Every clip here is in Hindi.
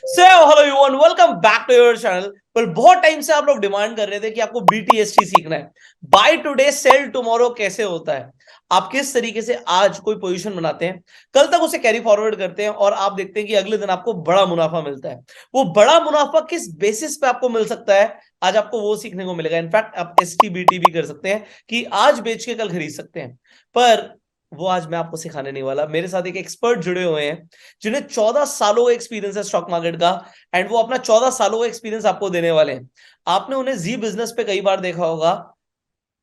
So hello everyone, welcome back to your channel. पर बहुत टाइम से आप लोग डिमांड कर रहे थे कि आपको बीटीएसटी सीखना है। बाय टुडे सेल टुमारो कैसे होता है, आप किस तरीके से आज कोई पोजीशन बनाते हैं, कल तक उसे कैरी फॉरवर्ड करते हैं और आप देखते हैं कि अगले दिन आपको बड़ा मुनाफा मिलता है। वो बड़ा मुनाफा किस बेसिस पे आपको मिल सकता है, आज आपको वो सीखने को मिलेगा। इनफैक्ट आप एसटीबीटी भी कर सकते हैं कि आज बेच के कल खरीद सकते हैं। पर वो आज मैं आपको सिखाने नहीं वाला। मेरे साथ एक एक्सपर्ट जुड़े हुए हैं जिन्हें 14 सालों का एक्सपीरियंस है स्टॉक मार्केट का, एंड वो अपना 14 सालों का एक्सपीरियंस आपको देने वाले हैं। आपने उन्हें जी बिजनेस पे कई बार देखा होगा,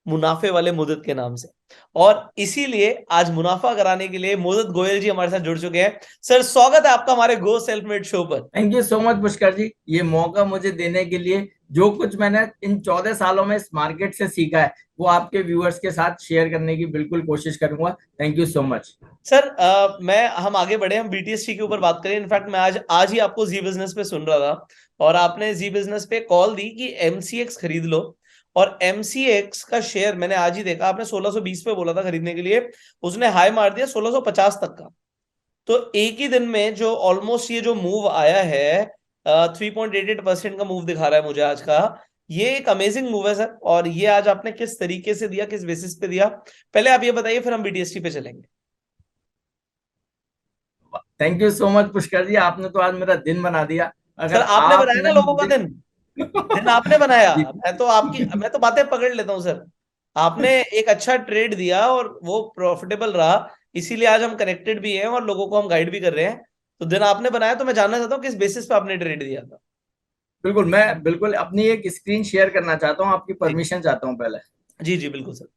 मुनाफे वाले मुदत के नाम से। और इसीलिए आज मुनाफा कराने के लिए मुदत गोयल जी हमारे साथ जुड़ चुके हैं। सर, स्वागत है आपका हमारे गो सेल्फ मेड शो पर। Thank you so much Pushkar ji, ये मौका मुझे देने के लिए। जो कुछ मैंने इन 14 सालों में इस मार्केट से सीखा है वो आपके व्यूअर्स के साथ शेयर करने की बिल्कुल कोशिश करूंगा। Thank you so much. Sir, मैं हम आगे बढ़े, हम बीटीएसटी के ऊपर बात करें। इनफैक्ट मैं आज आज ही आपको जी बिजनेस पे सुन रहा था और आपने जी बिजनेस पे कॉल दी कि एमसीएक्स खरीद लो। और एमसीएक्स का शेयर मैंने आज ही देखा, आपने 1620 पे बोला था खरीदने के लिए, उसने हाई मार दिया 1650 तक का। तो एक ही दिन में जो ऑलमोस्ट ये जो मूव आया है, 3.88% का मूव दिखा रहा है मुझे आज का। ये एक अमेजिंग मूव है सर, और ये आज आपने किस तरीके से दिया, किस बेसिस पे दिया, पहले आप ये बताइए, फिर हम बीटीएसटी पे चलेंगे। Thank you so much Pushkar ji, आपने तो आज मेरा दिन बना दिया। सर, अगर आपने बनाया ना आपने लोगों का मुझे दिन। दिन आपने बनाया। जी मैं तो बातें पकड़ लेता हूँ सर। आपने एक अच्छा ट्रेड दिया और वो प्रॉफिटेबल रहा, इसीलिए आज हम कनेक्टेड भी हैं और लोगों को हम गाइड भी कर रहे हैं। तो दिन आपने बनाया, तो मैं जानना चाहता हूँ किस बेसिस पे आपने ट्रेड दिया था। बिल्कुल, मैं बिल्कुल अपनी एक स्क्रीन शेयर करना चाहता हूँ, आपकी जी परमिशन चाहता हूँ पहले। जी जी, बिल्कुल सर।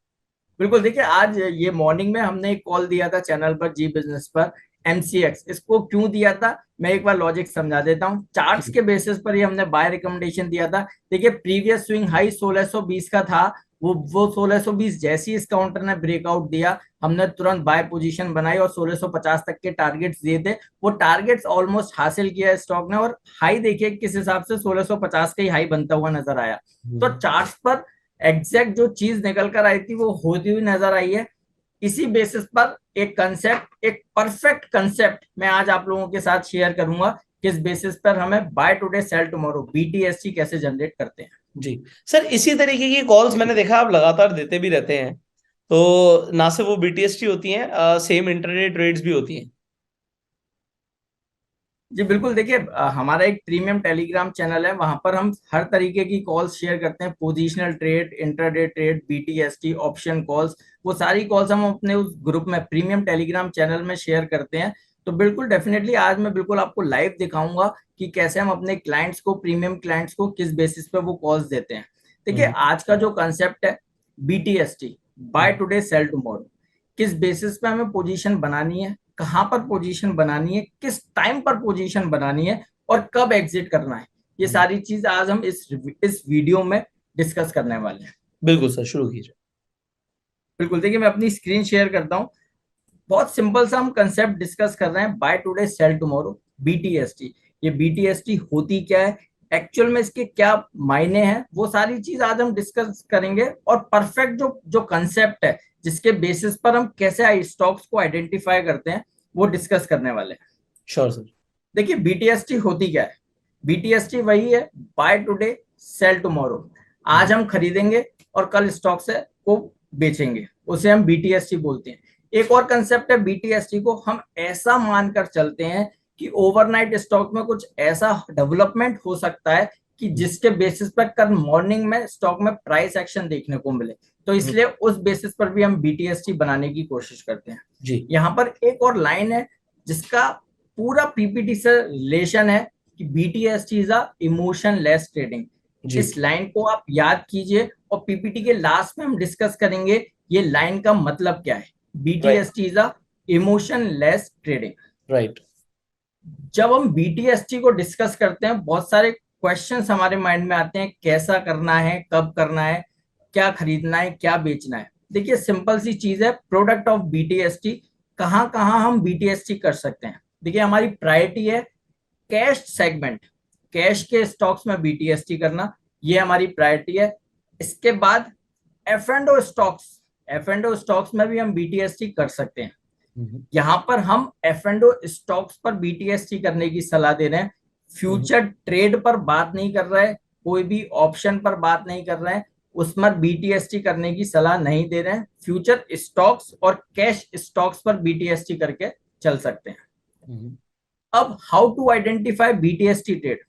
बिल्कुल, देखिए आज ये मॉर्निंग में हमने एक कॉल दिया था चैनल पर, जी बिजनेस पर। एमसीएक्स इसको क्यों दिया था, मैं एक बार लॉजिक समझा देता हूँ। चार्ट्स जी के बेसिस पर ये हमने बाय रिकमेंडेशन दिया था। देखिए प्रीवियस स्विंग हाई 1620 का था। वो 1620 जैसी इस काउंटर ने ब्रेकआउट दिया, हमने तुरंत बाय पोजीशन बनाई और 1650 तक के टारगेट्स दिए थे। वो टारगेट्स ऑलमोस्ट हासिल किया स्टॉक ने, और हाई देखिए किस हिसाब से 1650 का ही हाई बनता हुआ नजर आया। तो चार्ट्स पर एग्जैक्ट जो चीज निकल कर आई थी वो होती हुई नजर आई है। इसी बेसिस पर एक कंसेप्ट, एक परफेक्ट कंसेप्ट मैं आज आप लोगों के साथ शेयर करूंगा, किस बेसिस पर हमें buy today sell tomorrow BTSC कैसे जनरेट करते हैं। जी। सर, इसी तरीके की कॉल्स मैंने देखा आप लगातार देते भी रहते हैं। तो ना सिर्फ वो बीटीएसटी होती हैं, सेम इंटरडे ट्रेड्स भी होती हैं। जी बिल्कुल, देखिए हमारा एक प्रीमियम टेलीग्राम चैनल है, वहां पर हम हर तरीके की कॉल्स शेयर करते हैं। Positional trade, intraday trade, BTST, option calls, वो सारी कॉल्स हम अपने उस ग्रुप में, प्रीमियम टेलीग्राम चैनल में शेयर करते हैं। तो बिल्कुल डेफिनेटली आज मैं बिल्कुल आपको लाइव दिखाऊंगा कि कैसे हम अपने क्लाइंट्स को, प्रीमियम क्लाइंट्स को किस बेसिस पे वो कॉल्स देते हैं। देखिए हम्म आज का जो कंसेप्ट है, बीटीएसटी, बाय हम्म टुडे सेल टुमारो, किस बेसिस पे हमें पोजीशन बनानी है, कहां पर पोजीशन बनानी है, किस टाइम पर पोजीशन बनानी है, और कब एग्जिट करना है, ये हम्म। सारी चीज आज हम इस वीडियो में डिस्कस करने वाले हैं। बिल्कुल सर, शुरू कीजिए। बिल्कुल, देखिए मैं अपनी स्क्रीन शेयर करता हूँ। बहुत सिंपल सा हम कंसेप्ट डिस्कस कर रहे हैं, buy today sell tomorrow, BTST. ये बीटीएसटी होती क्या है, एक्चुअल में इसके क्या मायने हैं, वो सारी चीज आज हम डिस्कस करेंगे। और परफेक्ट जो जो कंसेप्ट है, जिसके बेसिस पर हम कैसे स्टॉक्स को आइडेंटिफाई करते हैं, वो डिस्कस करने वाले हैं। Sure sir. देखिए बीटीएसटी होती क्या है, बीटीएसटी वही है, बाय टुडे सेल टुमारो। आज हम खरीदेंगे और कल स्टॉक से को बेचेंगे, उसे हम बीटीएसटी बोलते हैं। एक और कंसेप्ट है बीटीएसटी को, हम ऐसा मानकर चलते हैं कि ओवरनाइट स्टॉक में कुछ ऐसा डेवलपमेंट हो सकता है कि जिसके बेसिस पर कल मॉर्निंग में स्टॉक में प्राइस एक्शन देखने को मिले। तो हम्म, इसलिए उस बेसिस पर भी हम बीटीएसटी बनाने की कोशिश करते हैं। जी यहाँ पर एक और लाइन है जिसका पूरा पीपीटी से रिलेशन है, कि BTST is a emotionless trading. जी। इस लाइन को आप याद कीजिए और पीपीटी के लास्ट में हम डिस्कस करेंगे ये लाइन का मतलब क्या है। Right BTST is a emotionless trading. Right. जब हम बीटीएसटी को डिस्कस करते हैं, बहुत सारे क्वेश्चंस हमारे माइंड में आते हैं, कैसा करना है, कब करना है, क्या खरीदना है, क्या बेचना है। देखिए सिंपल सी चीज है, प्रोडक्ट ऑफ बीटीएसटी, कहाँ कहाँ हम बीटीएसटी कर सकते हैं। देखिए हमारी प्रायोरिटी है कैश सेगमेंट, कैश के स्टॉक्स में बीटीएसटी करना, ये हमारी प्रायोरिटी है। इसके बाद F and O stocks, F and O stocks में भी हम बीटीएसटी कर सकते हैं। हम्म यहां पर हम एफ एंड ओ स्टॉक्स पर बीटीएसटी करने की सलाह दे रहे हैं। फ्यूचर ट्रेड पर बात नहीं कर रहे, कोई भी ऑप्शन पर बात नहीं कर रहे हैं, उसमें बीटीएसटी करने की सलाह नहीं दे रहे हैं। फ्यूचर स्टॉक्स और कैश स्टॉक्स पर बीटीएसटी करके चल सकते हैं। अब how to identify BTST trade,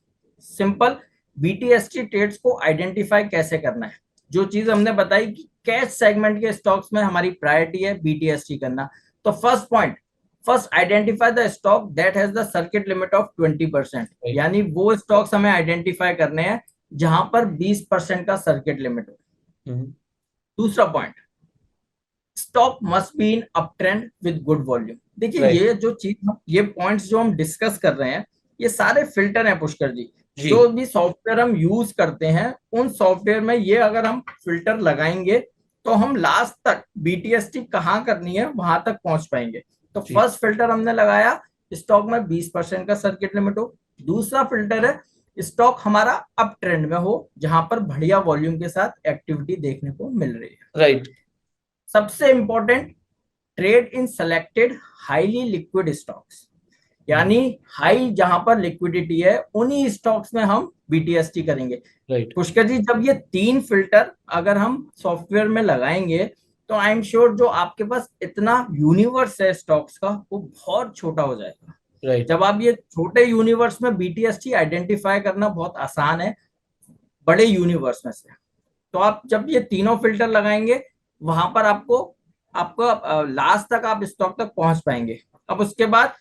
simple. BTST trades को आइडेंटिफाई कैसे करना है, जो चीज हमने बताई कि कैश सेगमेंट के स्टॉक्स में हमारी प्रायोरिटी है बीटीएसटी करना। तो first point, first identify the stock that has the circuit limit of 20%, यानी वो स्टॉक्स हमें आइडेंटिफाई करने हैं जहां पर 20% का सर्किट लिमिट हो। दूसरा point, stock must be in up trend with good volume. देखिए ये जो चीज, ये पॉइंट्स जो हम डिस्कस कर रहे हैं, ये सारे फिल्टर हैं पुष्कर जी। जो भी सॉफ्टवेयर हम यूज करते हैं, उन सॉफ्टवेयर में ये अगर हम फिल्टर लगाएंगे तो हम लास्ट तक बीटीएसटी कहाँ करनी है वहां तक पहुंच पाएंगे। तो फर्स्ट फिल्टर हमने लगाया, स्टॉक में 20% का सर्किट लिमिट हो। दूसरा फिल्टर है, स्टॉक हमारा अप ट्रेंड में हो, जहां पर बढ़िया वॉल्यूम के साथ एक्टिविटी देखने को मिल रही है। राइट। सबसे important, trade in selected highly liquid stocks, यानी हाई जहां पर लिक्विडिटी है उन्हीं स्टॉक्स में हम बीटीएसटी करेंगे। पुष्कर जी, जब ये 3 फिल्टर अगर हम सॉफ्टवेयर में लगाएंगे तो आई एम श्योर जो आपके पास इतना यूनिवर्स है स्टॉक्स का, वो बहुत छोटा हो जाएगा। जब आप ये छोटे यूनिवर्स में बीटीएसटी आइडेंटिफाई करना बहुत आसान है बड़े यूनिवर्स में से। तो आप जब ये तीनों फिल्टर लगाएंगे, वहां पर आपको लास्ट तक आप स्टॉक तक पहुंच पाएंगे। अब उसके बाद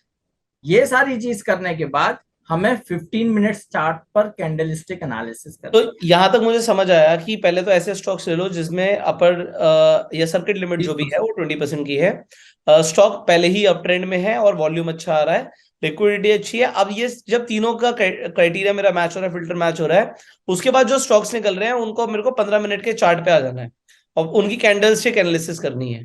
ये सारी चीज करने के बाद हमें 15 मिनट्स चार्ट पर कैंडलस्टिक एनालिसिस करना। तो यहां तक मुझे समझ आया कि पहले तो ऐसे स्टॉक्स ले लो जिसमें अपर या सर्किट लिमिट जो भी है वो 20% की है, स्टॉक पहले ही अप ट्रेंड में है और वॉल्यूम अच्छा आ रहा है, लिक्विडिटी अच्छी है। अब ये जब तीनों का क्राइटेरिया मेरा मैच हो रहा है, फिल्टर मैच हो रहा है, उसके बाद जो स्टॉक्स निकल रहे हैं उनको मेरे को 15 मिनट के चार्ट पे आ जाना है और उनकी कैंडलस्टिक एनालिसिस करनी है।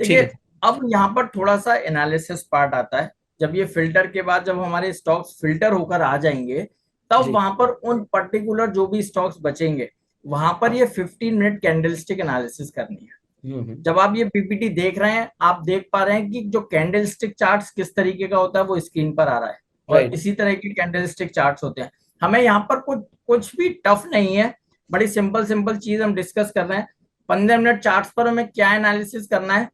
देखिए अब यहाँ पर थोड़ा सा एनालिसिस पार्ट आता है। जब ये फिल्टर के बाद जब हमारे स्टॉक्स फिल्टर होकर आ जाएंगे, तब वहां पर उन पर्टिकुलर जो भी स्टॉक्स बचेंगे वहां पर ये 15 मिनट कैंडलस्टिक एनालिसिस करनी है। जब आप ये पीपीटी देख रहे हैं, आप देख पा रहे हैं कि जो कैंडलस्टिक चार्ट्स किस तरीके का होता है वो स्क्रीन पर आ रहा है, और इसी तरह के कैंडलस्टिक चार्ट्स होते हैं। हमें यहाँ पर कुछ भी टफ नहीं है, बड़ी सिंपल चीज हम डिस्कस कर रहे हैं। 15 मिनट चार्ट्स पर हमें क्या एनालिसिस करना है,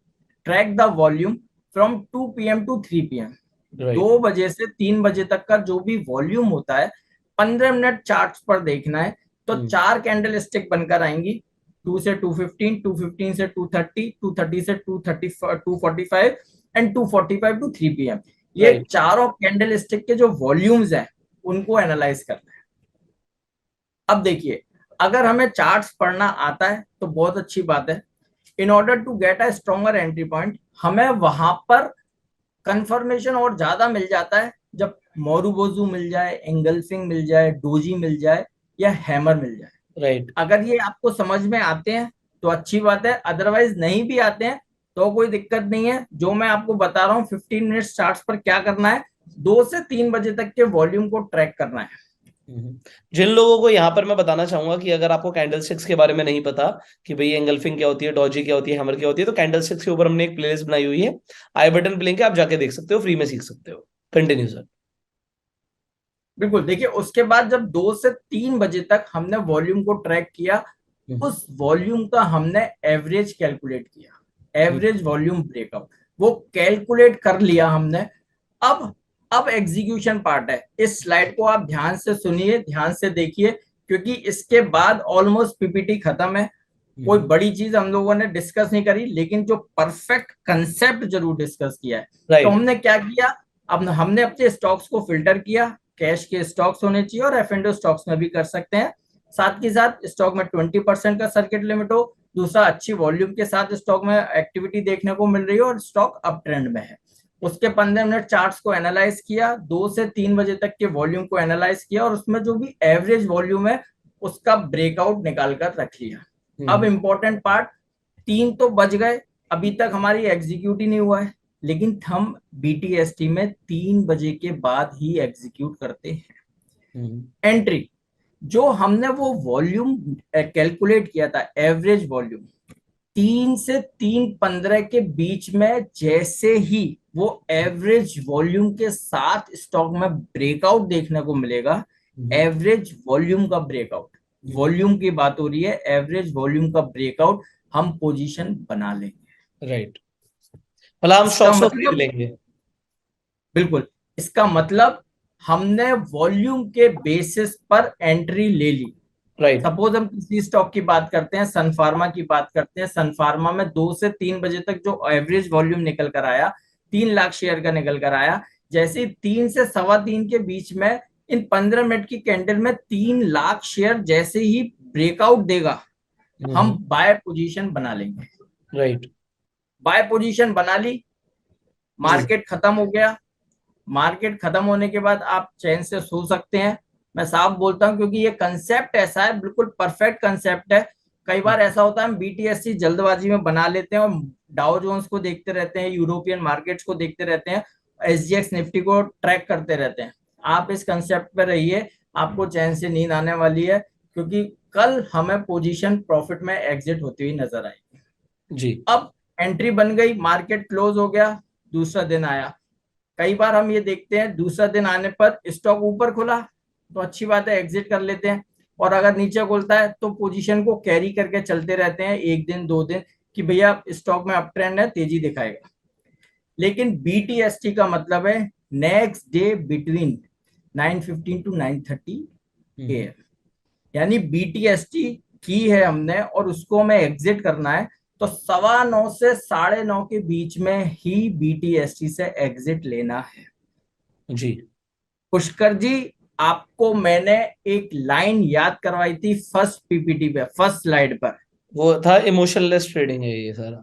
track the volume from 2 PM to 3 PM, 2 बजे से 3 बजे तक का जो भी वॉल्यूम होता है 15 मिनट चार्ट्स पर देखना है। तो 4 कैंडल स्टिक बनकर आएंगी, 2 से 215, 215 से 230, 230 से 245 एंड 245 टू 3 PM। ये चारों कैंडल स्टिक के जो वॉल्यूम्स हैं उनको एनालाइज करना है। अब देखिए, अगर हमें चार्ट्स पढ़ना आता है तो बहुत अच्छी बात है। In order to get a stronger entry point, हमें वहां पर कंफर्मेशन और ज्यादा मिल जाता है जब मोरुबोजू मिल जाए, एंगल्फिंग मिल जाए, डोजी मिल जाए या हैमर मिल जाए। अगर ये आपको समझ में आते हैं तो अच्छी बात है, अदरवाइज नहीं भी आते हैं तो कोई दिक्कत नहीं है। जो मैं आपको बता रहा हूँ 15 मिनट्स चार्ट्स पर क्या करना है, 2 से 3 बजे तक के वॉल्यूम को ट्रैक करना है। जिन लोगों को यहाँ पर मैं बताना चाहूंगा कि अगर आपको कैंडलस्टिक्स के बारे में नहीं पता कि भाई एंगल्फिंग क्या होती है, डॉजी क्या होती है, हैमर क्या होती है, तो कैंडलस्टिक्स के ऊपर हमने एक प्लेलिस्ट बनाई हुई है, आई बटन पे लिंक है, आप जाके देख सकते हो, फ्री में सीख सकते हो। Continue sir. बिल्कुल, देखिए उसके बाद जब 2 से 3 बजे तक हमने वॉल्यूम को ट्रैक किया, उस वॉल्यूम का हमने एवरेज कैलकुलेट किया, एवरेज वॉल्यूम ब्रेकआउट वो कैलकुलेट कर लिया हमने। अब एग्जीक्यूशन पार्ट है। इस स्लाइड को आप ध्यान से सुनिए, ध्यान से देखिए, क्योंकि इसके बाद ऑलमोस्ट पीपीटी खत्म है। कोई बड़ी चीज हम लोगों ने डिस्कस नहीं करी, लेकिन जो परफेक्ट कंसेप्ट जरूर डिस्कस किया है। तो हमने क्या किया, अब हमने अपने स्टॉक्स को फिल्टर किया, कैश के स्टॉक्स होने चाहिए और एफ&ओ स्टॉक्स में भी कर सकते हैं। साथ के साथ स्टॉक में 20% का सर्किट लिमिट हो, दूसरा अच्छी वॉल्यूम के साथ स्टॉक में एक्टिविटी देखने को मिल रही है और स्टॉक अप ट्रेंड में है। उसके 15 मिनट चार्ट्स को एनालाइज किया, 2 से 3 बजे तक के वॉल्यूम को एनालाइज किया और उसमें जो भी एवरेज वॉल्यूम है उसका ब्रेकआउट निकाल कर रख लिया। अब इंपॉर्टेंट पार्ट, 3 तो बज गए, अभी तक हमारी एग्जीक्यूट ही नहीं हुआ है, लेकिन हम बीटीएसटी में 3 बजे के बाद ही एग्जीक्यूट करते हैं। एंट्री, जो हमने वो वॉल्यूम कैलकुलेट किया था, एवरेज वॉल्यूम 3 से 3:15 के बीच में जैसे ही वो एवरेज वॉल्यूम के साथ स्टॉक में ब्रेकआउट देखने को मिलेगा। एवरेज वॉल्यूम का ब्रेकआउट, वॉल्यूम की बात हो रही है, एवरेज वॉल्यूम का ब्रेकआउट हम पोजीशन बना लेंगे। राइट, मतलब हम इसका स्टॉक्स को खरीद मतलब, लेंगे। बिल्कुल, इसका मतलब हमने वॉल्यूम के बेसिस पर एंट्री ले ली। राइट। सपोज हम किसी स्टॉक की बात करते हैं, सन फार्मा की बात करते हैं। सन फार्मा में 2 से 3 बजे तक जो एवरेज वॉल्यूम निकल कर आया, 3 लाख शेयर का निकल कर आया। जैसे ही 3 से 3:15 के बीच में, इन 15 मिनट की कैंडल में 3 लाख शेयर जैसे ही ब्रेकआउट देगा, हम बाय पोजीशन बना लेंगे। राइट। बाय पोजीशन बना ली, जी सर। मार्केट खत्म हो गया। मार्केट खत्म होने के बाद आप चैन से सो सकते हैं। मैं साफ बोलता हूं, क्योंकि ये कंसेप्ट ऐसा है, बिल्कुल परफेक्ट कंसेप्ट है। कई बार ऐसा होता है हम बीटीएससी जल्दबाजी में बना लेते हैं और डाउ जोन्स को देखते रहते हैं, यूरोपियन मार्केट्स को देखते रहते हैं, एसजीएक्स निफ्टी को ट्रैक करते रहते हैं। आप इस कंसेप्ट पे रहिए, आपको चैन से नींद आने वाली है, क्योंकि कल हमें पोजीशन प्रॉफिट में एग्जिट होती हुई नजर आएगी। जी। अब एंट्री बन गई, मार्केट क्लोज हो गया, दूसरा दिन आया। कई बार हम ये देखते हैं, दूसरा दिन आने पर स्टॉक ऊपर खुला तो अच्छी बात है, एग्जिट कर लेते हैं। और अगर नीचे खुलता है तो पोजीशन को कैरी करके चलते रहते हैं 1 दिन 2 दिन, कि भैया स्टॉक में अप ट्रेंड है, तेजी दिखाएगा। लेकिन बीटीएसटी का मतलब है next day between 9:15 to 9:30 AM, यानी बीटीएसटी की है हमने और उसको हमें एग्जिट करना है, तो 9:15 से 9:30 के बीच में ही बीटीएसटी से एग्जिट लेना है। जी। पुष्कर जी, आपको मैंने एक लाइन याद करवाई थी फर्स्ट पीपीटी पे, फर्स्ट स्लाइड पर। वो था इमोशनलेस ट्रेडिंग है ये सारा,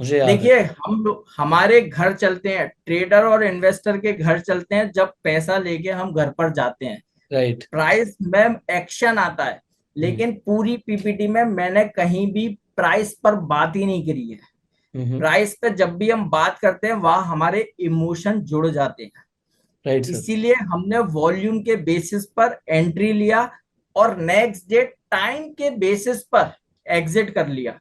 मुझे याद है। देखिए, हम लोग, हमारे घर चलते हैं, ट्रेडर और इन्वेस्टर के घर चलते हैं जब पैसा लेके हम घर पर जाते हैं। राइट। प्राइस में एक्शन आता है, लेकिन पूरी पीपीटी में मैंने कहीं भी प्राइस पर बात ही नहीं करी है। प्राइस पे जब भी हम बात करते हैं वहां हमारे इमोशन जुड़ जाते हैं। Right sir. इसीलिए हमने वॉल्यूम के बेसिस पर एंट्री लिया और नेक्स्ट डे टाइम के बेसिस पर एग्जिट कर लिया।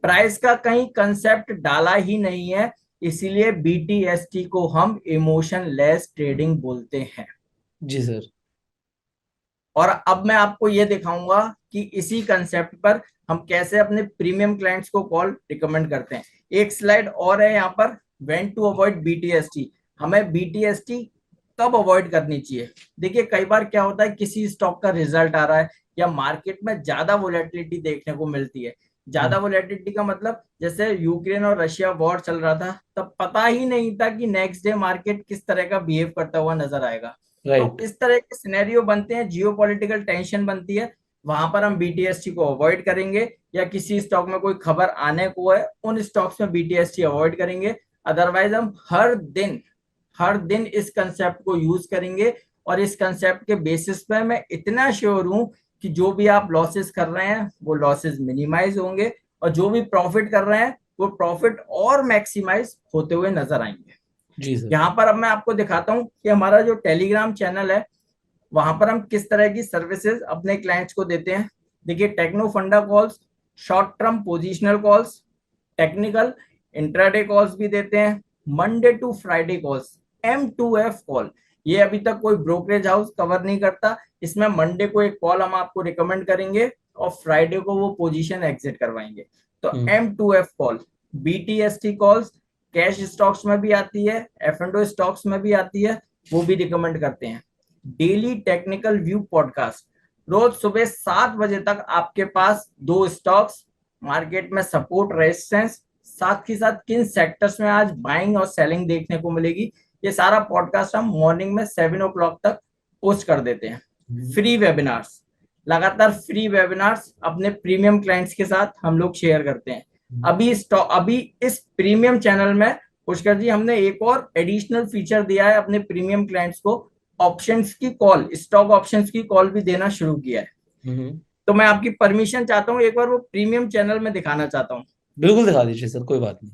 प्राइस का कहीं कंसेप्ट डाला ही नहीं है, इसीलिए बीटीएसटी को हम इमोशन लेस ट्रेडिंग बोलते हैं। जी सर। और अब मैं आपको ये दिखाऊंगा कि इसी कंसेप्ट पर हम कैसे अपने प्रीमियम क्लाइंट्स को कॉल रिकमेंड करते हैं। एक स्लाइड और है यहाँ पर, व्हेन टू अवॉइड बीटीएसटी। हमें बीटीएसटी कब अवॉइड करनी चाहिए? देखिए, कई बार क्या होता है, किसी स्टॉक का रिजल्ट आ रहा है या मार्केट में ज्यादा वोलेटिलिटी देखने को मिलती है। ज्यादा वोलेटिलिटी का मतलब, जैसे यूक्रेन और रशिया वॉर चल रहा था, तब पता ही नहीं था कि नेक्स्ट डे मार्केट किस तरह का बिहेव करता हुआ नजर आएगा। तो राइट। इस तरह के सिनेरियो बनते हैं, जियो पॉलिटिकल टेंशन बनती है, वहां पर हम बीटीएसटी को अवॉइड करेंगे। या किसी स्टॉक में कोई खबर आने को है, उन स्टॉक्स में बीटीएसटी अवॉइड करेंगे। अदरवाइज हम हर दिन इस कंसेप्ट को यूज करेंगे। और इस कंसेप्ट के बेसिस पे मैं इतना श्योर हूं कि जो भी आप लॉसेस कर रहे हैं वो लॉसेस मिनिमाइज होंगे, और जो भी प्रॉफिट कर रहे हैं वो प्रॉफिट और मैक्सिमाइज होते हुए नजर आएंगे। जी सर। यहाँ पर अब मैं आपको दिखाता हूँ कि हमारा जो टेलीग्राम चैनल है, वहां पर हम किस तरह की सर्विसेज अपने क्लाइंट्स को देते हैं। देखिए, techno funda calls, short term positional calls, technical intraday calls भी देते हैं, Monday to Friday calls, M2F call. ये अभी तक कोई ब्रोकरेज हाउस कवर नहीं करता। इसमें मंडे को एक कॉल हम आपको रिकमेंड करेंगे और फ्राइडे को वो पोजीशन एग्जिट करवाएंगे। तो M2F call, BTST calls cash stocks में भी आती है, F&O स्टॉक्स में भी आती है, वो भी रिकमेंड करते हैं। डेली टेक्निकल व्यू पॉडकास्ट, रोज सुबह 7 बजे तक आपके पास 2 स्टॉक्स, मार्केट में सपोर्ट रेजिस्टेंस, साथ ही साथ किन सेक्टर्स में आज बाइंग और सेलिंग देखने को मिलेगी, ये सारा पॉडकास्ट हम मॉर्निंग में 7 o'clock तक पोस्ट कर देते हैं। फ्री वेबिनार्स, लगातार फ्री वेबिनार्स अपने प्रीमियम क्लाइंट्स के साथ हम लोग शेयर करते हैं। अभी इस प्रीमियम चैनल में पुष्कर जी हमने एक और एडिशनल फीचर दिया है अपने प्रीमियम क्लाइंट्स को, ऑप्शंस की कॉल, स्टॉक ऑप्शंस की कॉल भी देना शुरू किया है। तो मैं आपकी परमिशन चाहता हूँ, एक बार वो प्रीमियम चैनल में दिखाना चाहता हूँ। बिल्कुल दिखा दीजिए सर, कोई बात नहीं।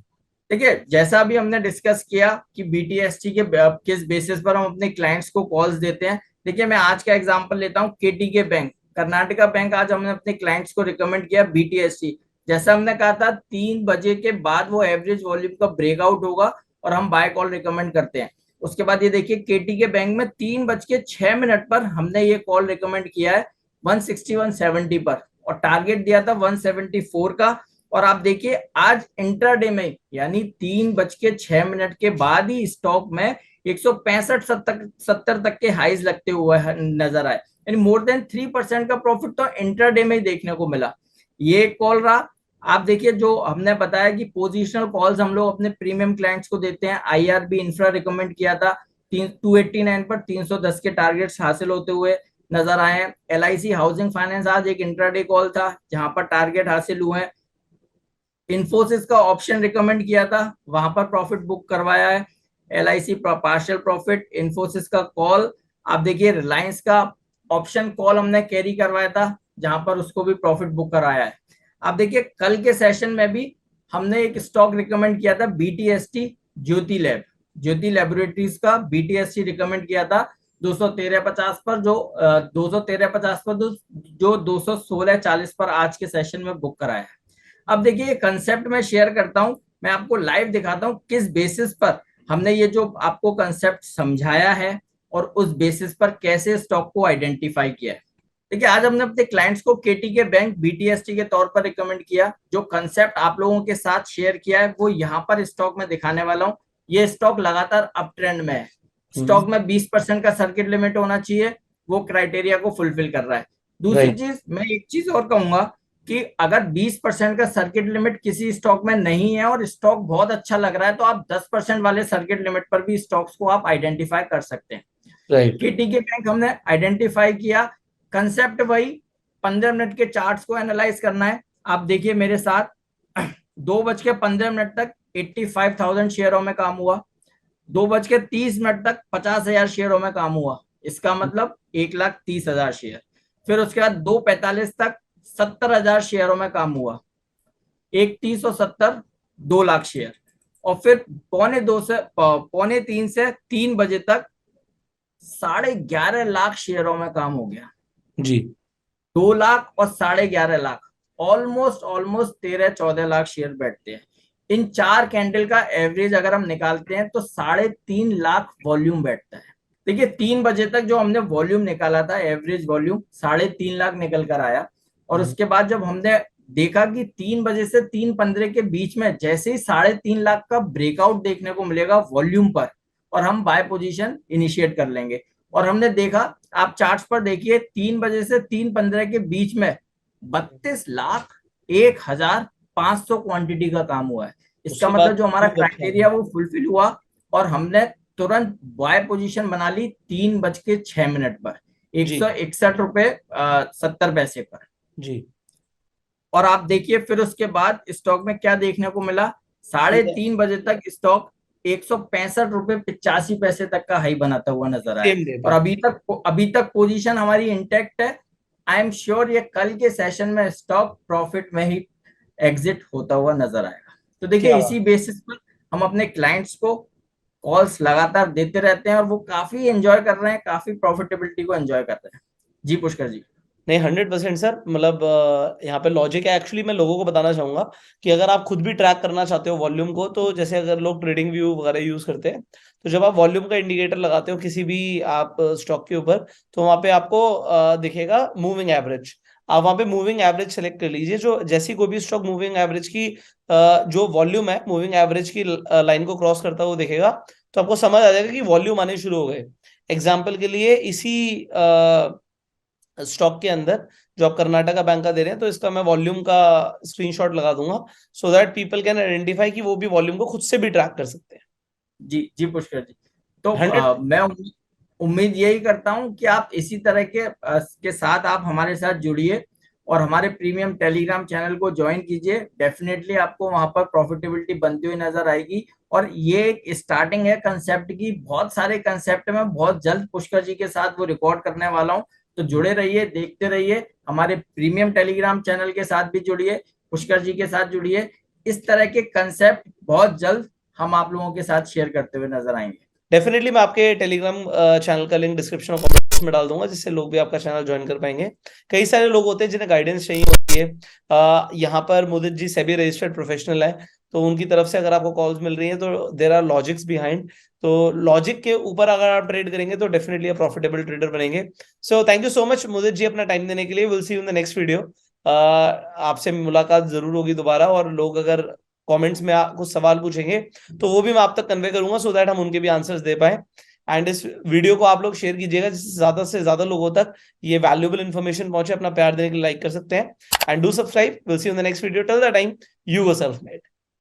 देखिए, जैसा अभी हमने डिस्कस किया कि बीटीएसटी के किस बेसिस पर हम अपने क्लाइंट्स को कॉल्स देते हैं। देखिए, मैं आज का एग्जांपल लेता हूँ, केटीके बैंक, कर्नाटका बैंक। आज हमने अपने क्लाइंट्स को रिकमेंड किया बीटीएसटी। जैसा हमने कहा था 3 बजे के बाद वो एवरेज वॉल्यूम का ब्रेकआउट होगा और हम बाय कॉल रिकमेंड करते हैं। उसके बाद ये देखिए केटी के बैंक में 3:06 पर हमने ये कॉल रिकमेंड किया है 160-170 पर, और टारगेट दिया था 174 का। और आप देखिए आज इंट्राडे में यानी 3:06 के बाद ही स्टॉक में 165-70 तक के हाइज लगते हुए नजर आए, यानी मोर देन 3% का प्रॉफिट तो इंट्राडे में ही देखने को मिला। ये कॉल रहा। आप देखिए जो हमने बताया कि पोजिशनल कॉल्स हम लोग अपने प्रीमियम क्लाइंट्स को देते हैं, आईआरबी इंफ्रा रिकमेंड किया था 289 पर 310 के टारगेट्स हासिल होते हुए नजर आए हैं। एलआईसी हाउसिंग फाइनेंस आज एक इंट्राडे कॉल था जहां पर टारगेट हासिल हुए हैं। इन्फोसिस का ऑप्शन रिकमेंड किया था, वहां पर प्रॉफिट बुक करवाया है। एलआईसी पार्शियल प्रॉफिट, इन्फोसिस का कॉल। आप देखिए रिलायंस का ऑप्शन कॉल हमने कैरी करवाया था जहां पर उसको भी प्रॉफिट बुक कराया है। आप देखिए कल के सेशन में भी हमने एक स्टॉक रिकमेंड किया था बीटीएसटी ज्योति लैब, ज्योति लैबोरेटरीज का बीटीएसटी रिकमेंड किया था 213.50 पर, जो 213.50 पर जो 216.40 पर आज के सेशन में बुक कराया है। अब देखिए कंसेप्ट में शेयर करता हूं, मैं आपको लाइव दिखाता हूं किस बेसिस पर हमने ये जो आपको कंसेप्ट समझाया है और उस बेसिस पर कैसे स्टॉक को आइडेंटिफाई किया है। देखिए आज हमने अपने क्लाइंट्स को केटी के बैंक बीटीएसटी के तौर पर रिकमेंड किया। जो कंसेप्ट आप लोगों के साथ शेयर किया है वो यहाँ पर स्टॉक में दिखाने वाला हूँ। ये स्टॉक लगातार अप ट्रेंड में है, स्टॉक में 20% का सर्किट लिमिट होना चाहिए, वो क्राइटेरिया को फुलफिल कर रहा है। दूसरी चीज मैं एक चीज और कहूंगा कि अगर 20% का सर्किट लिमिट किसी स्टॉक में नहीं है और स्टॉक बहुत अच्छा लग रहा है तो आप 10% वाले सर्किट लिमिट पर भी स्टॉक्स को आप आइडेंटिफाई कर सकते हैं। केटी के बैंक हमने आइडेंटिफाई किया, कंसेप्ट वही 15 मिनट के चार्ट्स को एनालाइज करना है। आप देखिए मेरे साथ 2:15 तक 85,000 शेयरों में काम हुआ, 2:30 तक 50,000 शेयरों में काम हुआ, इसका मतलब 1,30,000 शेयर। फिर उसके बाद 2:45 तक 70,000 शेयरों में काम हुआ, 1,30 और 70 2 लाख शेयर। और फिर 2:45 से 3 बजे तक 11.5 लाख शेयरों में काम हो गया जी। 2 लाख और 11.5 लाख, ऑलमोस्ट 13-14 लाख शेयर बैठते हैं। इन 4 कैंडल का एवरेज अगर हम निकालते हैं तो 3.5 लाख वॉल्यूम बैठता है। देखिए 3 बजे तक जो हमने वॉल्यूम निकाला था, एवरेज वॉल्यूम 3.5 लाख निकल कर आया। और उसके बाद जब हमने देखा कि 3 बजे से 3:15 के बीच में जैसे ही 3.5 लाख का ब्रेकआउट देखने को मिलेगा वॉल्यूम पर, और हम बाय पोजीशन इनिशिएट कर लेंगे। और हमने देखा, आप चार्ट्स पर देखिए 3 बजे से 3:15 के बीच में 32,01,500 क्वांटिटी का काम हुआ है। इसका मतलब जो हमारा क्राइटेरिया वो फुलफिल हुआ और हमने तुरंत बाय पोजीशन बना ली 3:06 पर 161.70 पर जी। और आप देखिए फिर उसके बाद स्टॉक में क्या देखने को मिला, 3:30 बजे तक स्टॉक 165.85 तक का हाई बनाता हुआ नजर आया। और अभी तक पोजीशन हमारी इंटैक्ट है। आई एम श्योर ये कल के सेशन में स्टॉक प्रॉफिट में ही एग्जिट होता हुआ नजर आएगा। तो देखिए इसी बेसिस पर हम अपने क्लाइंट्स को कॉल्स लगातार देते रहते हैं और वो काफी एंजॉय कर रहे हैं, काफी प्रॉफिटेबिलिटी को एंजॉय कर रहे हैं। जी पुष्कर जी। नहीं, 100% सर, मतलब यहाँ पे लॉजिक है। एक्चुअली मैं लोगों को बताना चाहूंगा कि अगर आप खुद भी ट्रैक करना चाहते हो वॉल्यूम को, तो जैसे अगर लोग ट्रेडिंग व्यू वगैरह यूज करते हैं, तो जब आप वॉल्यूम का इंडिकेटर लगाते हो किसी भी आप स्टॉक के ऊपर, तो वहां पे आपको दिखेगा मूविंग एवरेज। आप वहां पे मूविंग एवरेज सेलेक्ट कर लीजिए। जो जैसी कोई भी स्टॉक मूविंग एवरेज की जो वॉल्यूम है मूविंग एवरेज की लाइन को क्रॉस करता हुआ दिखेगा, तो आपको समझ आ जाएगा कि वॉल्यूम आने शुरू हो गए। एग्जाम्पल के लिए इसी स्टॉक के अंदर जो आप कर्नाटका बैंक का दे रहे हैं, तो इसका मैं वॉल्यूम का स्क्रीनशॉट लगा दूंगा, so that people can identify कि वो भी वॉल्यूम को खुद से भी ट्रैक कर सकते हैं। जी जी पुष्कर जी। तो मैं उम्मीद यही करता हूं कि आप इसी तरह के साथ आप हमारे साथ जुड़िए और हमारे प्रीमियम टेलीग्राम चैनल को ज्वाइन कीजिए। डेफिनेटली आपको वहां पर प्रॉफिटेबिलिटी बनती हुई नजर आएगी। और ये एक स्टार्टिंग है कंसेप्ट की, बहुत सारे कंसेप्ट में बहुत जल्द पुष्कर जी के साथ वो रिकॉर्ड करने वाला हूँ। तो जुड़े रहिए, देखते रहिए, हमारे प्रीमियम टेलीग्राम चैनल के साथ भी जुड़िए, पुष्कर जी के साथ जुड़िए। इस तरह के कंसेप्ट बहुत जल्द हम आप लोगों के साथ शेयर करते हुए नजर आएंगे। डेफिनेटली मैं आपके टेलीग्राम चैनल का लिंक डिस्क्रिप्शन और कमेंट्स में डाल दूंगा, जिससे लोग भी आपका चैनल ज्वाइन कर पाएंगे। कई सारे लोग होते हैं जिन्हें गाइडेंस चाहिए होती है। यहाँ पर मुदित जी सेबी रजिस्टर्ड प्रोफेशनल है, तो उनकी तरफ से अगर आपको कॉल्स मिल रही हैं तो देयर आर लॉजिक्स बिहाइंड, तो लॉजिक के ऊपर अगर आप ट्रेड करेंगे तो डेफिनेटली प्रॉफिटेबल ट्रेडर बनेंगे। So thank you so much Mudit ji अपना टाइम देने के लिए। Will see you in the next video. आपसे मुलाकात जरूर होगी दोबारा, और लोग अगर कमेंट्स में कुछ सवाल पूछेंगे तो वो भी मैं आप तक कन्वे करूंगा, सो दैट हम उनके भी आंसर्स दे पाए। एंड इस वीडियो को आप लोग शेयर कीजिएगा जिससे ज्यादा से ज्यादा लोगों तक ये वैल्यूएबल इन्फॉर्मेशन पहुंचे। अपना प्यार देने के लिए लाइक कर सकते हैं, and do subscribe. Will see you in the next video. Till the time, you were self made.